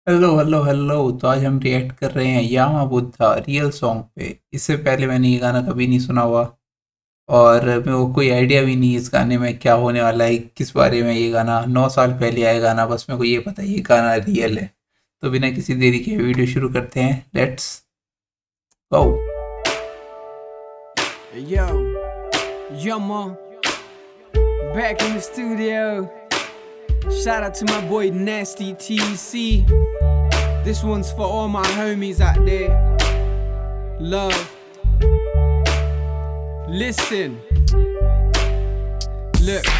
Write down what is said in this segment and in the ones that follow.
Hello hello hello. तो आज हम रिएक्ट कर रहे हैं यामा बुद्धा रियल सॉन्ग पे। इससे पहले मैंने ये गाना कभी नहीं सुना हुआ और मेरे को कोई आइडिया भी नहीं इस गाने में क्या होने वाला है, किस बारे में। ये गाना 9 साल पहले आया गाना, बस मेरे को ये पता है ये गाना रियल है। तो बिना किसी देरी के वीडियो शुरू करते हैं, let's go. Yo, Yama, back in the studio. Shout out to my boy Nasty TC. This one's for all my homies out there. Love. Listen. Look.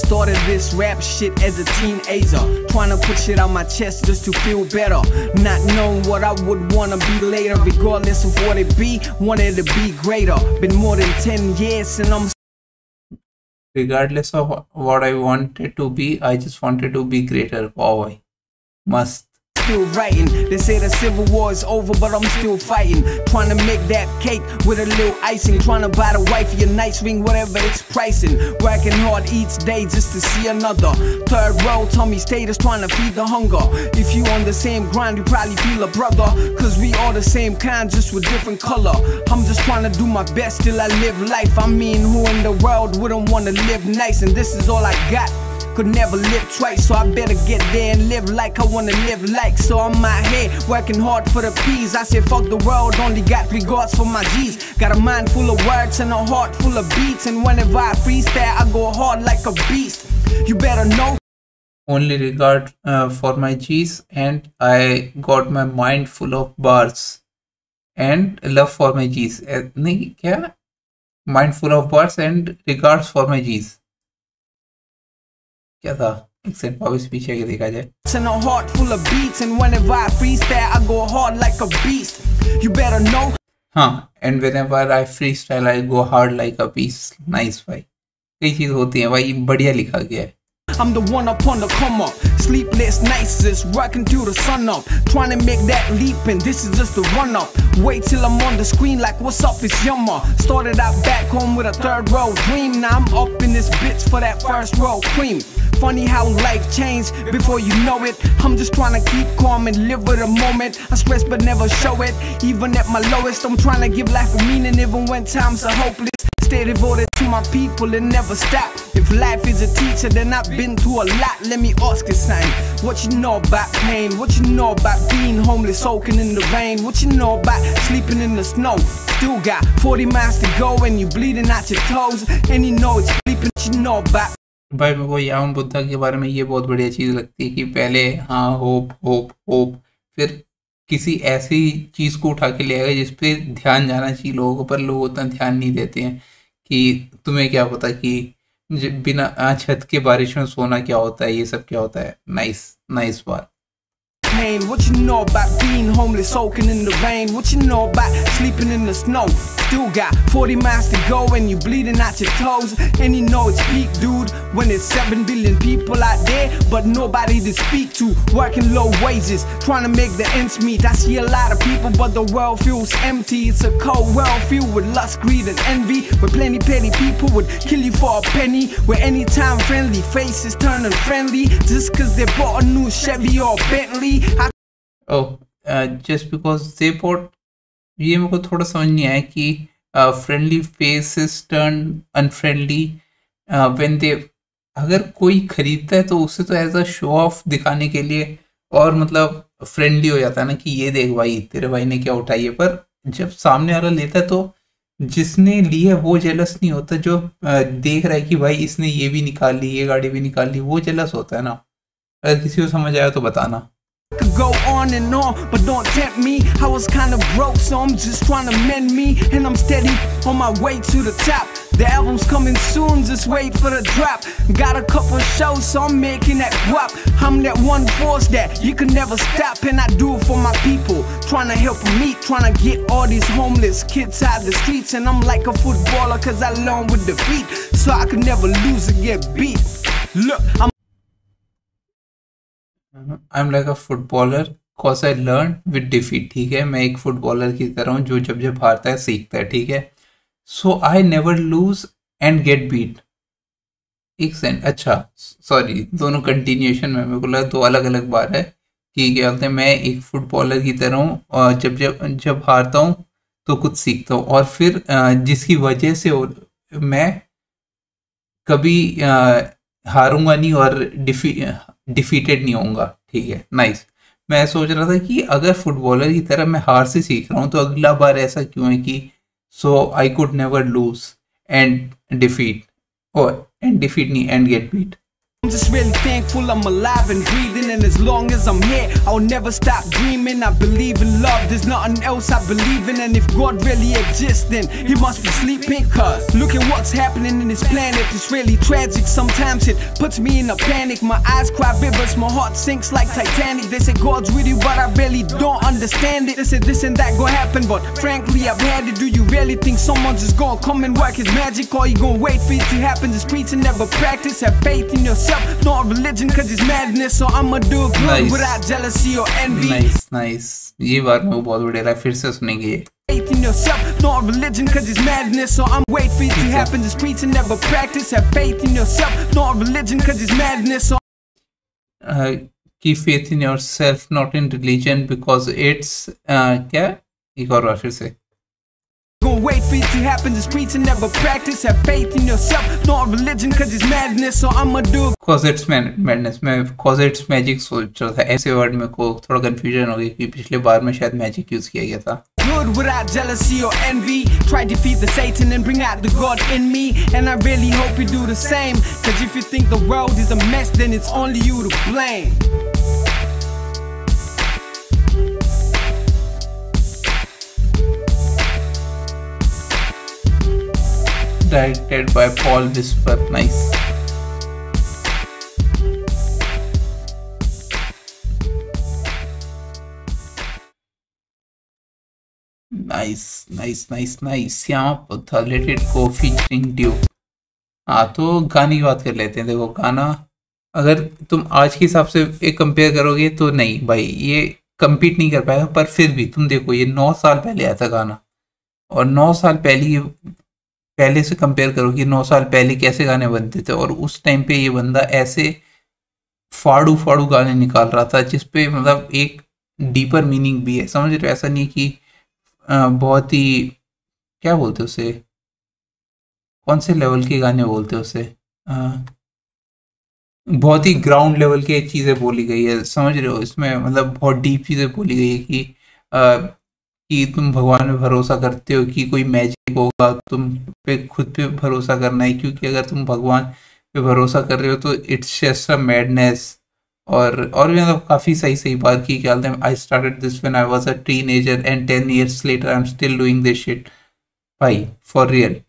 Started this rap shit as a teenager, trying to put shit on my chest just to feel better. Not knowing what I would wanna be later, regardless of what it be, wanted to be greater. Been more than 10 years and I'm Regardless of what I wanted to be, I just wanted to be greater. Wow, bhai. Mast. still writing. They say the civil war is over, but I'm still fighting. Trying to make that cake with a little icing. Trying to buy the wife your nice ring, whatever it's pricing. Working hard each day just to see another. Third row, tummy status, trying to feed the hunger. If you on the same grind, you probably feel a brother. Cause we all the same kind, just with different color. I'm just trying to do my best till I live life. I mean, who in the world wouldn't want to live nice? And this is all I got. Could never live twice, so I better get there and live like I wanna live like. So I'm out here working hard for the P's. I said fuck the world, only got regards for my G's. Got a mind full of words and a heart full of beats. And whenever I freestyle, I go hard like a beast. You better know. Only regard for my G's, and I got my mind full of bars and love for my G's. नहीं क्या? Mind full of bars and regards for my G's. क्या था? एक second वापस पीछे के देखा जाए। And a heart full of beats, and whenever I freestyle, I go hard like a beast. You better know. हाँ, and whenever I freestyle, I go hard like a beast. Nice भाई। कई चीज होती है भाई, बढ़िया लिखा गया है। I'm the one up on the come up, sleepless nights just working till the sun up, trying to make that leap and this is just the run up. Wait till I'm on the screen like what's up, it's Yama. Started out back home with a third row dream, now I'm up in this bitch for that first row cream. Funny how life changed before you know it. I'm just trying to keep calm and live with the moment. I stress but never show it, even at my lowest. I'm trying to give life a meaning even when times are hopeless. Stay devoted to my people and never stop. If life is a teacher, then I've been through a lot. Let me ask you something. What you know about pain? What you know about being homeless, soaking in the rain? What you know about sleeping in the snow? Still got 40 miles to go and you bleeding out your toes. And you know it's sleeping. What you know about? भाई मेरे को यामा बुद्धा के बारे में ये बहुत बढ़िया चीज़ लगती है कि पहले हाँ होप होप होप, फिर किसी ऐसी चीज़ को उठा के ले आएगा जिस पे ध्यान जाना चाहिए लोगों को, पर लोग उतना ध्यान नहीं देते हैं। कि तुम्हें क्या पता कि बिना छत के बारिश में सोना क्या होता है, ये सब क्या होता है। नाइस नाइस बात। Pain. What you know about being homeless, soaking in the rain? What you know about sleeping in the snow? Still got 40 miles to go and you bleeding out your toes. And you know it's peak, dude, when there's 7 billion people out there, but nobody to speak to. Working low wages, trying to make the ends meet. I see a lot of people, but the world feels empty. It's a cold world filled with lust, greed, and envy. Where plenty petty people would kill you for a penny. Where anytime friendly faces turn unfriendly just cause they bought a new Chevy or Bentley. Just because they bought, ये मेरे को थोड़ा समझ नहीं आया कि friendly faces turn unfriendly when they, अगर कोई खरीदता है तो उसे तो एज अ शो ऑफ दिखाने के लिए और मतलब फ्रेंडली हो जाता है ना कि ये देख भाई तेरे भाई ने क्या उठाई है। पर जब सामने वाला लेता है तो जिसने ली है वो जेलस नहीं होता, जो देख रहा है कि भाई इसने ये भी निकाल ली, ये गाड़ी भी निकाल ली, वो जेलस होता है ना। अगर किसी को समझ आया तो बताना। Could go on and on, but don't tempt me. I was kinda broke, so I'm just trying to mend me. And I'm steady on my way to the top. The album's coming soon, just wait for the drop. Got a couple shows, so I'm making that guap. I'm that one force that you can never stop. And I do it for my people, trying to help them meet, trying to get all these homeless kids out the streets. And I'm like a footballer, cause I learn with defeat, so I could never lose or get beat. Look, I am like a footballer cause I learn with defeat. ठीक है, मैं एक footballer की तरह हूँ जो जब जब हारता है सीखता है। ठीक है, so I never lose and get beat. एक सेकंड, अच्छा सॉरी, दोनों कंटिन्यूएशन में, मेरे को लगा दो अलग अलग बार है। कि क्या बोलते हैं, मैं एक फुटबॉलर की तरह हूँ और जब जब जब हारता हूँ तो कुछ सीखता हूँ, और फिर जिसकी वजह से मैं कभी हारूंगा नहीं और डिफीटेड नहीं होऊंगा। ठीक है, नाइस। मैं सोच रहा था कि अगर फुटबॉलर की तरह मैं हार से सीख रहा हूँ तो अगला बार ऐसा क्यों है कि so I could never lose and defeat, और एंड डिफीट नहीं, and get beat. I'm just really thankful I'm alive and breathing, and as long as I'm here I'll never stop dreaming. I believe in love, there's nothing else I believe in, and if God really exists then he must be sleeping, cause look at what's happening in this planet. It's really tragic, sometimes it puts me in a panic. My eyes cry rivers, my heart sinks like Titanic. They say God's with you but I really don't understand it. They say this and that gonna happen, but frankly I've had it. Do you really think someone's just gonna come and work his magic, or you gonna wait for it to happen? Just preach and never practice. Have faith in yourself, not religion, cause it's madness. So I'ma do good Nice. without jealousy or envy. Nice nice, ये बात मेरे को बहुत बढ़िया लगा, फिर से सुनेंगे ये। Faith in yourself, not religion, cause it's madness. So I'm wait for it to happen. Just preach and never practice. Have faith in yourself, not religion, cause it's madness. So की faith in your self not in religion because it's क्या, एक और बार फिर से। gonna wait for it to happen. Just preach and never practice. Have faith in yourself, not religion, cause it's madness. So I'ma do cause it's madness, मैं cause it's magic सोच रहा था, ऐसे वर्ड में को थोड़ा कंफ्यूजन हो गया कि पिछले बार में शायद मैजिक यूज किया गया था। good without jealousy or envy. Try to defeat the Satan and bring out the God in me, and I really hope you do the same, cause if you think the world is a mess then it's only you to blame. Directed by Paul Whisper, nice. Nice. यहाँ पर let it go featuring dupe. हाँ, तो गाने की बात कर लेते हैं। देखो, गाना अगर तुम आज के हिसाब से एक कंपेयर करोगे तो नहीं भाई, ये compete नहीं कर पाएगा, पर फिर भी तुम देखो ये 9 साल पहले आया था गाना, और 9 साल पहले से कंपेयर करो कि 9 साल पहले कैसे गाने बनते थे, और उस टाइम पे ये बंदा ऐसे फाड़ू फाड़ू गाने निकाल रहा था जिसपे मतलब एक डीपर मीनिंग भी है, समझ रहे हो? ऐसा नहीं कि बहुत ही क्या बोलते उसे, कौन से लेवल के गाने बोलते उसे, बहुत ही ग्राउंड लेवल के चीज़ें बोली गई है, समझ रहे हो? इसमें मतलब बहुत डीप चीज़ें बोली गई है कि तुम भगवान पे भरोसा करते हो कि कोई मैजिक होगा, तुम पे खुद पे भरोसा करना है, क्योंकि अगर तुम भगवान पे भरोसा कर रहे हो तो इट्स जस्ट अ मैडनेस। और भी मतलब काफ़ी सही बात की। क्या बोलते हैं, I started this when I was a teenager and 10 years later I am still doing this shit. भाई for real,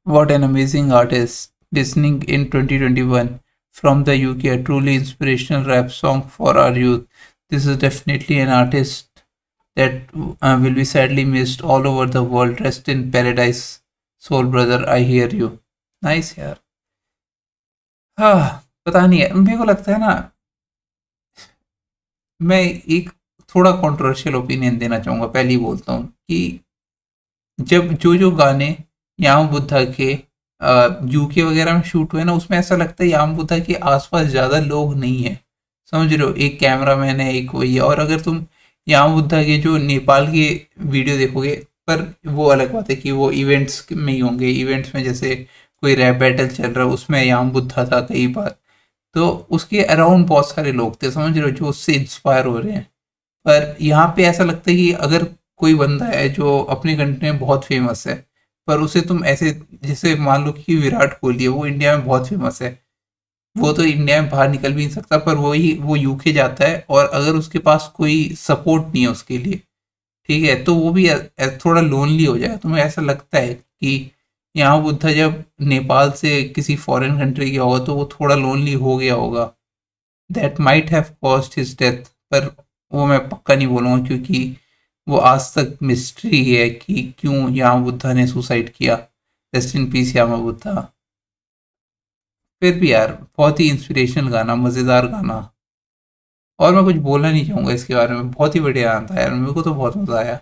what an amazing artist. Listening in 2021 from the UK, a truly inspirational rap song for our youth. This is definitely an artist that will be sadly missed all over the world. Rest in paradise, soul brother. I hear you. Nice यार। हाँ, पता नहीं है, मेरे को लगता है ना, मैं एक थोड़ा कंट्रोवर्शियल ओपिनियन देना चाहूँगा। पहले ही बोलता हूँ कि जब जो गाने याम बुद्धा के यूके वगैरह में शूट हुए ना, उसमें ऐसा लगता है याम बुद्धा के आसपास ज़्यादा लोग नहीं है, समझ रहे हो? एक कैमरामैन है, एक वही है। और अगर तुम याम बुद्धा के जो नेपाल के वीडियो देखोगे, पर वो अलग बात है कि वो इवेंट्स में ही होंगे। इवेंट्स में जैसे कोई रैप बैटल चल रहा है, उसमें याम बुद्धा था कई बार, तो उसके अराउंड बहुत सारे लोग थे, समझ रहे हो, जो उससे इंस्पायर हो रहे हैं। पर यहाँ पे ऐसा लगता है कि अगर कोई बंदा है जो अपनी कंट्री में बहुत फेमस है, पर उसे तुम ऐसे, जैसे मान लो कि विराट कोहली है, वो इंडिया में बहुत फेमस है, वो तो इंडिया में बाहर निकल भी नहीं सकता, पर वो यूके जाता है, और अगर उसके पास कोई सपोर्ट नहीं है उसके लिए, ठीक है, तो वो भी थोड़ा लोनली हो जाएगा। तुम्हें ऐसा लगता है कि यहाँ बुद्धा जब नेपाल से किसी फॉरेन कंट्री गया होगा तो वो थोड़ा लोनली हो गया होगा, that might have caused his death. पर वो मैं पक्का नहीं बोलूँगा, क्योंकि वो आज तक मिस्ट्री है कि क्यों यामा बुद्धा ने सुसाइड किया। रेस्ट इन पीस यामा बुद्धा। फिर भी यार बहुत ही इंस्पिरेशनल गाना, मज़ेदार गाना, और मैं कुछ बोलना नहीं चाहूँगा इसके बारे में। बहुत ही बढ़िया गाना था यार, मेरे को तो बहुत मज़ा आया।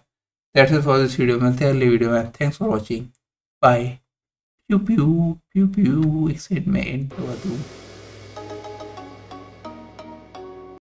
That's it for this video. मिलते हैं अगले वीडियो में। Thanks for watching, bye. प्यू प्यू प्यू प्यू, एक्साइटमेंट।